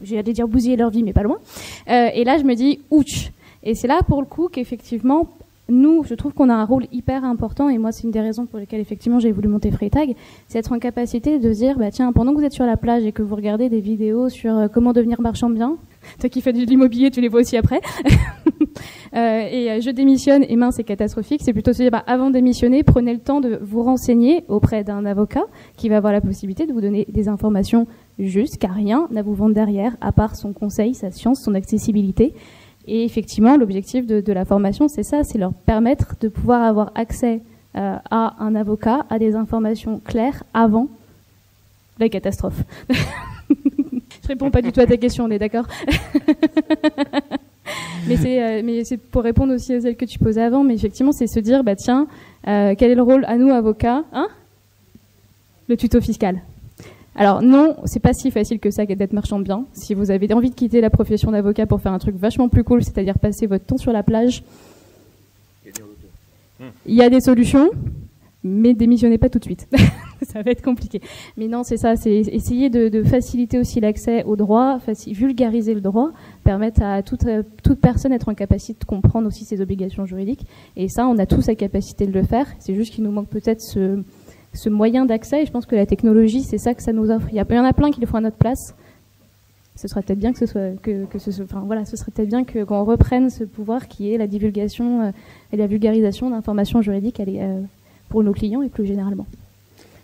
j'allais dire bousiller leur vie, mais pas loin. Et là, je me dis, ouch. Et c'est là, pour le coup, qu'effectivement, nous, je trouve qu'on a un rôle hyper important, et moi, c'est une des raisons pour lesquelles, effectivement, j'ai voulu monter Freytag, c'est être en capacité de dire, tiens, pendant que vous êtes sur la plage et que vous regardez des vidéos sur comment devenir marchand de biens, toi qui fais de l'immobilier, tu les vois aussi après, et je démissionne, et mince, c'est catastrophique, c'est plutôt se dire, avant de démissionner, prenez le temps de vous renseigner auprès d'un avocat qui va avoir la possibilité de vous donner des informations justes, car rien n'a à vous vendre derrière, à part son conseil, sa science, son accessibilité. Et effectivement, l'objectif de la formation, c'est ça, c'est leur permettre de pouvoir avoir accès à un avocat, à des informations claires avant la catastrophe. Je réponds pas du tout à ta question, on est d'accord? Mais c'est pour répondre aussi à celle que tu posais avant, mais effectivement, c'est se dire, tiens, quel est le rôle à nous, avocats, le tuto fiscal. Alors non, c'est pas si facile que ça d'être marchand de biens. Si vous avez envie de quitter la profession d'avocat pour faire un truc vachement plus cool, c'est-à-dire passer votre temps sur la plage, il y a des solutions, mais démissionnez pas tout de suite. Ça va être compliqué. Mais non, c'est ça, c'est essayer de faciliter aussi l'accès au droit, vulgariser le droit, permettre à toute personne d'être en capacité de comprendre aussi ses obligations juridiques. Et ça, on a tous la capacité de le faire. C'est juste qu'il nous manque peut-être ce moyen d'accès, et je pense que la technologie, c'est ça que ça nous offre. Il y en a plein qui le font à notre place. Ce serait peut-être bien ce serait peut-être bien qu'on reprenne ce pouvoir qui est la divulgation et la vulgarisation d'informations juridiques pour nos clients et plus généralement.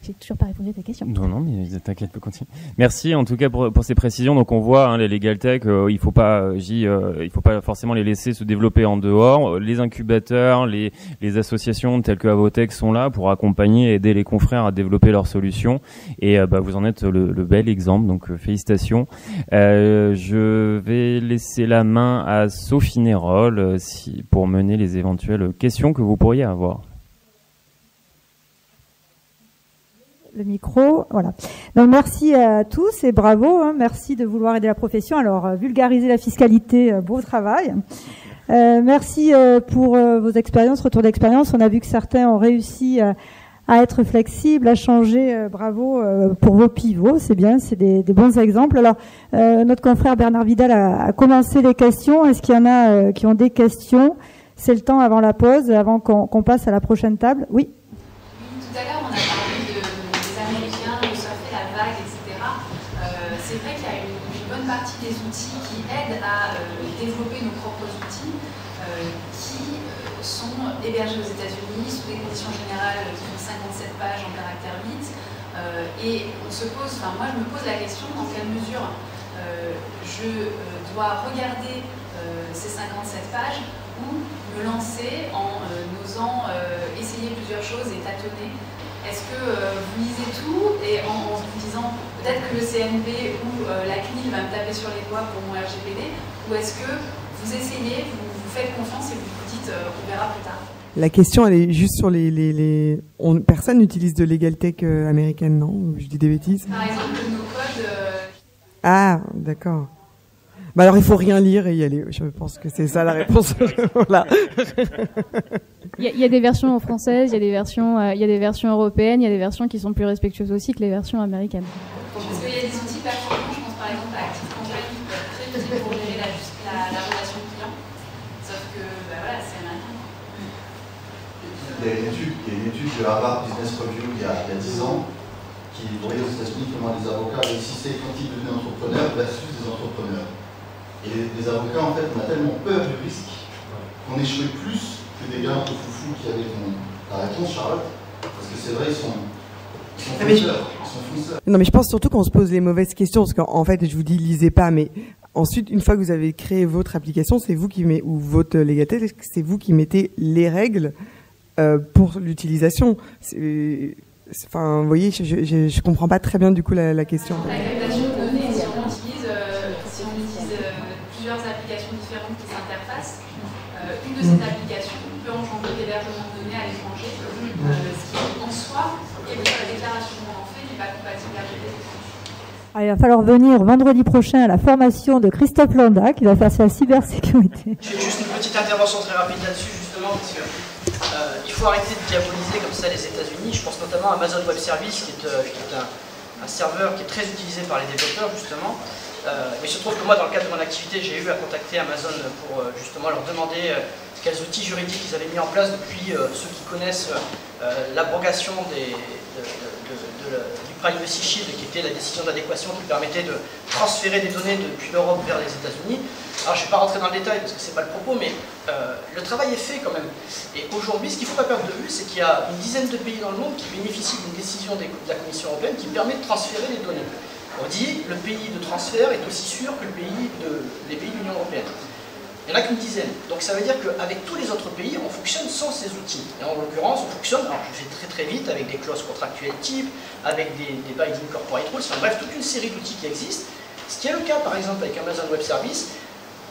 J'ai toujours pas répondu à ta question. Non, mais t'inquiète, peux continuer. Merci en tout cas pour ces précisions. Donc on voit les legal tech, il faut pas forcément les laisser se développer en dehors. Les incubateurs, les associations telles que Avotech sont là pour accompagner et aider les confrères à développer leurs solutions. Et vous en êtes le bel exemple. Donc félicitations. Je vais laisser la main à Sophie Nérol pour mener les éventuelles questions que vous pourriez avoir. Le micro, voilà. Donc merci à tous et bravo, merci de vouloir aider la profession. Alors vulgariser la fiscalité, beau travail. Merci pour vos expériences, retour d'expérience. On a vu que certains ont réussi à être flexibles, à changer. Bravo pour vos pivots, c'est bien, c'est des bons exemples. Alors notre confrère Bernard Vidal a commencé les questions. Est-ce qu'il y en a qui ont des questions? C'est le temps avant la pause, avant qu'on passe à la prochaine table. Oui. Tout à l'heure, on a parlé des Américains, de surfer la vague, etc. C'est vrai qu'il y a une bonne partie des outils qui aident à développer nos propres outils qui sont hébergés aux États-Unis sous des conditions générales qui font 57 pages en caractère 8. Et on se pose, moi je me pose la question dans quelle mesure je dois regarder ces 57 pages ou me lancer en osant essayer plusieurs choses et tâtonner? Est-ce que vous lisez tout et en vous disant peut-être que le CNV ou la CNIL va me taper sur les doigts pour mon RGPD, ou est-ce que vous essayez, vous faites confiance et vous vous dites on verra plus tard? La question, elle est juste sur personne n'utilise de legal tech américaine, non? Je dis des bêtises. Par exemple, le no-code... Ah, d'accord. Bah alors, il faut rien lire et y aller. Je pense que c'est ça la réponse. Voilà. Il y a des versions françaises, il y a des versions européennes, il y a des versions qui sont plus respectueuses aussi que les versions américaines. Parce qu'il y a des outils performants, je pense par exemple à Active Campaign, qui peut être très utile pour gérer la relation client. Sauf que, voilà, c'est américain. Il y a une étude de Harvard Business Review il y a 10 ans qui voyait aux États-Unis comment les avocats réussissaient quand ils devenaient entrepreneurs versus des entrepreneurs. Et les avocats, en fait, on a tellement peur du risque qu'on échouait plus que des gars un peu foufous qui avaient la réponse, Charlotte. Parce que c'est vrai, ils sont fonceurs. Non, mais je pense surtout qu'on se pose les mauvaises questions, parce qu'en fait, je vous dis, lisez pas, mais ensuite, une fois que vous avez créé votre application, c'est vous qui mettez, ou votre légataire, c'est vous qui mettez les règles pour l'utilisation. Enfin, vous voyez, je comprends pas très bien du coup la question. La captation de données, si on utilise plusieurs applications différentes qui s'interfacent, une de ces applications peut engendrer l'hébergement de données à l'étranger, ce qui en soi, quelle que soit la déclaration qu'on en fait, n'est pas compatible avec les étrangers. Il va falloir venir vendredi prochain à la formation de Christophe Landa qui va faire sa cybersécurité. J'ai juste une petite intervention très rapide là-dessus, justement, parce que il faut arrêter de diaboliser comme ça les États-Unis. Je pense notamment à Amazon Web Service, qui est un serveur qui est très utilisé par les développeurs, justement. Mais il se trouve que moi, dans le cadre de mon activité, j'ai eu à contacter Amazon pour justement leur demander quels outils juridiques ils avaient mis en place depuis ceux qui connaissent l'abrogation du Privacy Shield, qui était la décision d'adéquation qui permettait de transférer des données depuis l'Europe vers les États-Unis. Alors je ne vais pas rentrer dans le détail parce que ce n'est pas le propos, mais le travail est fait quand même. Et aujourd'hui, ce qu'il ne faut pas perdre de vue, c'est qu'il y a une dizaine de pays dans le monde qui bénéficient d'une décision de la Commission européenne qui permet de transférer les données. On dit le pays de transfert est aussi sûr que les pays de l'Union européenne. Il n'y en a qu'une dizaine. Donc ça veut dire qu'avec tous les autres pays, on fonctionne sans ces outils. Et en l'occurrence, on fonctionne, alors je fais très très vite, avec des clauses contractuelles type, avec des binding corporate rules, enfin bref, toute une série d'outils qui existent. Ce qui est le cas par exemple avec Amazon Web Service.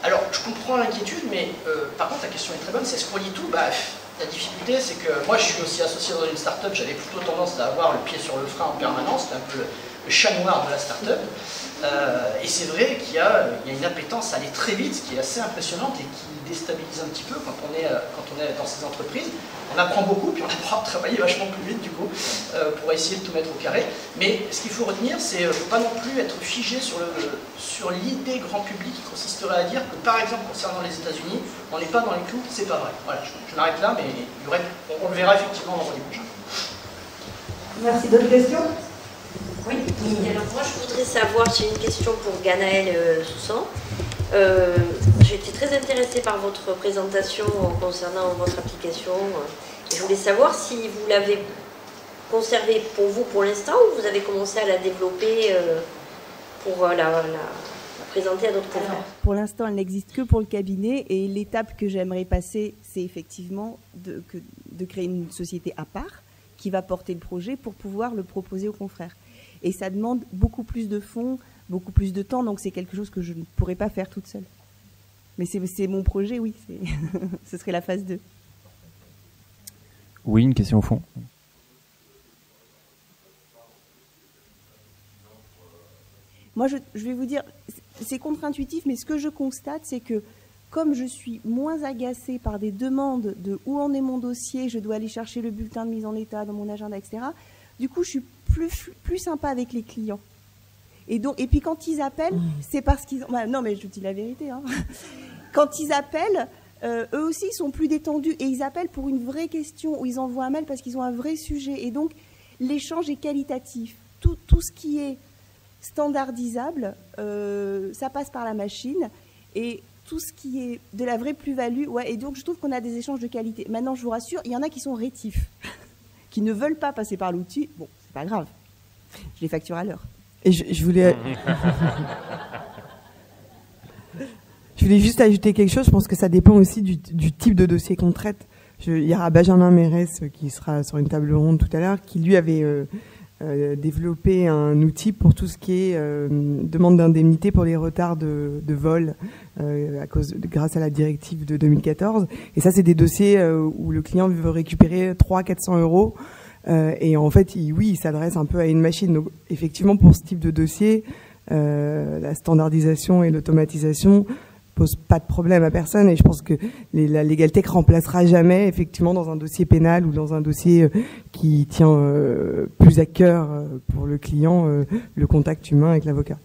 Alors je comprends l'inquiétude, mais par contre la question est très bonne, c'est est-ce qu'on lit tout? La difficulté, c'est que moi je suis aussi associé dans une start-up, j'avais plutôt tendance à avoir le pied sur le frein en permanence, c'est un peu le chat noir de la start-up. Et c'est vrai qu'il y a une appétence à aller très vite, ce qui est assez impressionnante et qui déstabilise un petit peu quand on est dans ces entreprises. On apprend beaucoup, puis on apprend à travailler vachement plus vite du coup, pour essayer de tout mettre au carré. Mais ce qu'il faut retenir, c'est qu'il ne faut pas non plus être figé sur l'idée grand public qui consisterait à dire que par exemple concernant les États-Unis, on n'est pas dans les clous, c'est pas vrai. Voilà, je m'arrête là, mais on le verra effectivement vendredi prochain. Merci. D'autres questions? Oui, alors moi je voudrais savoir, j'ai une question pour Ganaël Soussan. J'ai été très intéressée par votre présentation concernant votre application. Je voulais savoir si vous l'avez conservée pour vous pour l'instant ou vous avez commencé à la développer pour la présenter à d'autres confrères. Pour l'instant, elle n'existe que pour le cabinet et l'étape que j'aimerais passer, c'est effectivement de créer une société à part qui va porter le projet pour pouvoir le proposer aux confrères. Et ça demande beaucoup plus de fonds, beaucoup plus de temps, donc c'est quelque chose que je ne pourrais pas faire toute seule. Mais c'est mon projet, oui, ce serait la phase 2. Oui, une question au fond. Moi, je vais vous dire, c'est contre-intuitif, mais ce que je constate, c'est que comme je suis moins agacée par des demandes de où en est mon dossier, je dois aller chercher le bulletin de mise en état dans mon agenda, etc., du coup, je suis plus sympa avec les clients. Et puis quand ils appellent, c'est parce qu'ils ont... non, mais je vous dis la vérité. Hein. Quand ils appellent, eux aussi, ils sont plus détendus. Et ils appellent pour une vraie question, ou ils envoient un mail parce qu'ils ont un vrai sujet. Et donc, l'échange est qualitatif. Tout ce qui est standardisable, ça passe par la machine. Et tout ce qui est de la vraie plus-value, ouais. Et donc, je trouve qu'on a des échanges de qualité. Maintenant, je vous rassure, il y en a qui sont rétifs, qui ne veulent pas passer par l'outil. Bon, c'est pas grave. Je les facture à l'heure. Et je voulais juste ajouter quelque chose. Je pense que ça dépend aussi du type de dossier qu'on traite. Il y aura Benjamin Mérès qui sera sur une table ronde tout à l'heure, qui lui avait développé un outil pour tout ce qui est demande d'indemnité pour les retards de vol grâce à la directive de 2014. Et ça, c'est des dossiers où le client veut récupérer 300-400 euros. Et en fait, il s'adresse un peu à une machine. Donc, effectivement, pour ce type de dossier, la standardisation et l'automatisation pose pas de problème à personne, et je pense que la LegalTech remplacera jamais, effectivement, dans un dossier pénal ou dans un dossier qui tient plus à cœur pour le client le contact humain avec l'avocat.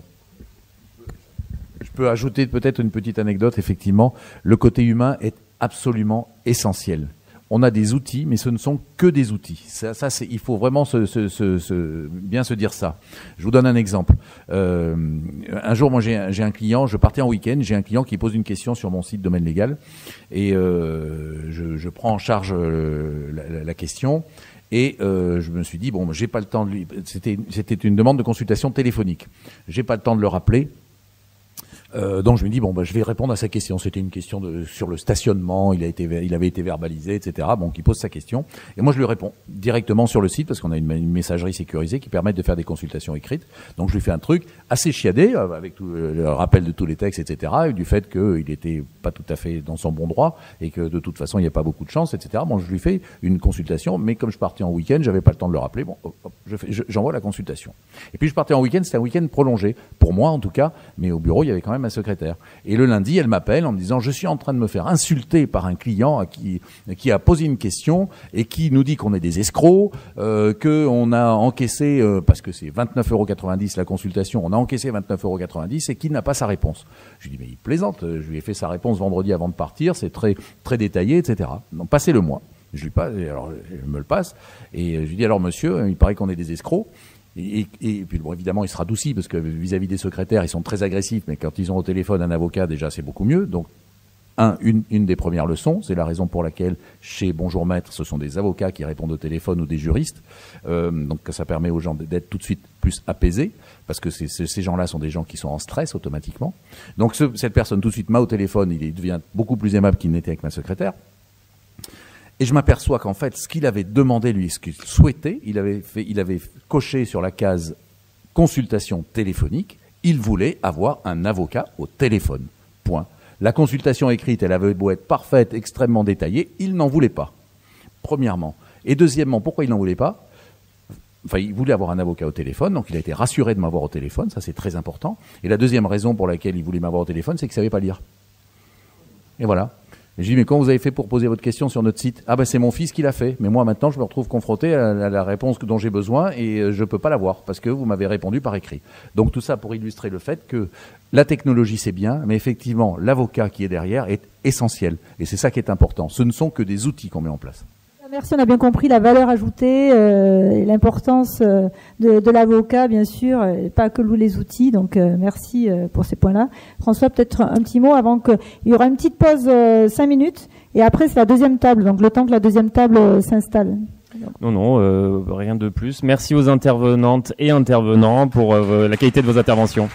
Je peux ajouter peut-être une petite anecdote. Effectivement, le côté humain est absolument essentiel. On a des outils, mais ce ne sont que des outils. Il faut vraiment bien se dire ça. Je vous donne un exemple. Un jour, moi, j'ai un client, je partais en week-end, j'ai un client qui pose une question sur mon site Domaine Légal, et je prends en charge la question, et je me suis dit, bon, j'ai pas le temps de lui... C'était une demande de consultation téléphonique. J'ai pas le temps de le rappeler. Donc je me dis, bon, je vais répondre à sa question. C'était une question sur le stationnement, il avait été verbalisé, etc. Bon, il pose sa question. Et moi, je lui réponds directement sur le site, parce qu'on a une messagerie sécurisée qui permet de faire des consultations écrites. Donc je lui fais un truc assez chiadé, avec tout le rappel de tous les textes, etc. Et du fait qu'il n'était pas tout à fait dans son bon droit, et que de toute façon, il n'y a pas beaucoup de chance, etc. Bon, je lui fais une consultation, mais comme je partais en week-end, j'avais pas le temps de le rappeler. Bon, j'envoie la consultation. Et puis je partais en week-end, c'était un week-end prolongé. Pour moi, en tout cas, mais au bureau, il y avait quand même ma secrétaire. Et le lundi, elle m'appelle en me disant, je suis en train de me faire insulter par un client qui a posé une question et qui nous dit qu'on est des escrocs, qu'on a encaissé, parce que c'est 29,90 € la consultation, on a encaissé 29,90 € et qu'il n'a pas sa réponse. Je lui dis, mais il plaisante, je lui ai fait sa réponse vendredi avant de partir, c'est très, très détaillé, etc. Donc, passez-le moi. Je lui passe, alors je me le passe, et je lui dis, alors monsieur, il paraît qu'on est des escrocs. Et puis bon, évidemment, il se radoucit parce que vis-à-vis des secrétaires, ils sont très agressifs, mais quand ils ont au téléphone un avocat, déjà, c'est beaucoup mieux. Donc, une des premières leçons, c'est la raison pour laquelle chez Bonjour Maître, ce sont des avocats qui répondent au téléphone ou des juristes. Donc, ça permet aux gens d'être tout de suite plus apaisés, parce que ces gens-là sont des gens qui sont en stress automatiquement. Donc, cette personne tout de suite m'a au téléphone, il devient beaucoup plus aimable qu'il n'était avec ma secrétaire. Et je m'aperçois qu'en fait, ce qu'il avait demandé, lui, ce qu'il souhaitait, il avait coché sur la case consultation téléphonique, il voulait avoir un avocat au téléphone. Point. La consultation écrite, elle avait beau être parfaite, extrêmement détaillée, il n'en voulait pas. Premièrement. Et deuxièmement, pourquoi il n'en voulait pas ? Enfin, il voulait avoir un avocat au téléphone, donc il a été rassuré de m'avoir au téléphone, ça c'est très important. Et la deuxième raison pour laquelle il voulait m'avoir au téléphone, c'est qu'il ne savait pas lire. Et voilà. Et je dis, mais quand vous avez fait pour poser votre question sur notre site ? Ah ben c'est mon fils qui l'a fait, mais moi maintenant je me retrouve confronté à la réponse dont j'ai besoin et je peux pas l'avoir parce que vous m'avez répondu par écrit. Donc tout ça pour illustrer le fait que la technologie c'est bien, mais effectivement l'avocat qui est derrière est essentiel. Et c'est ça qui est important. Ce ne sont que des outils qu'on met en place. Merci, on a bien compris la valeur ajoutée et l'importance de l'avocat, bien sûr, et pas que les outils. Donc, merci pour ces points-là. François, peut-être un petit mot avant qu'il y aura une petite pause 5 minutes. Et après, c'est la deuxième table. Donc, le temps que la deuxième table s'installe. Non, rien de plus. Merci aux intervenantes et intervenants pour la qualité de vos interventions.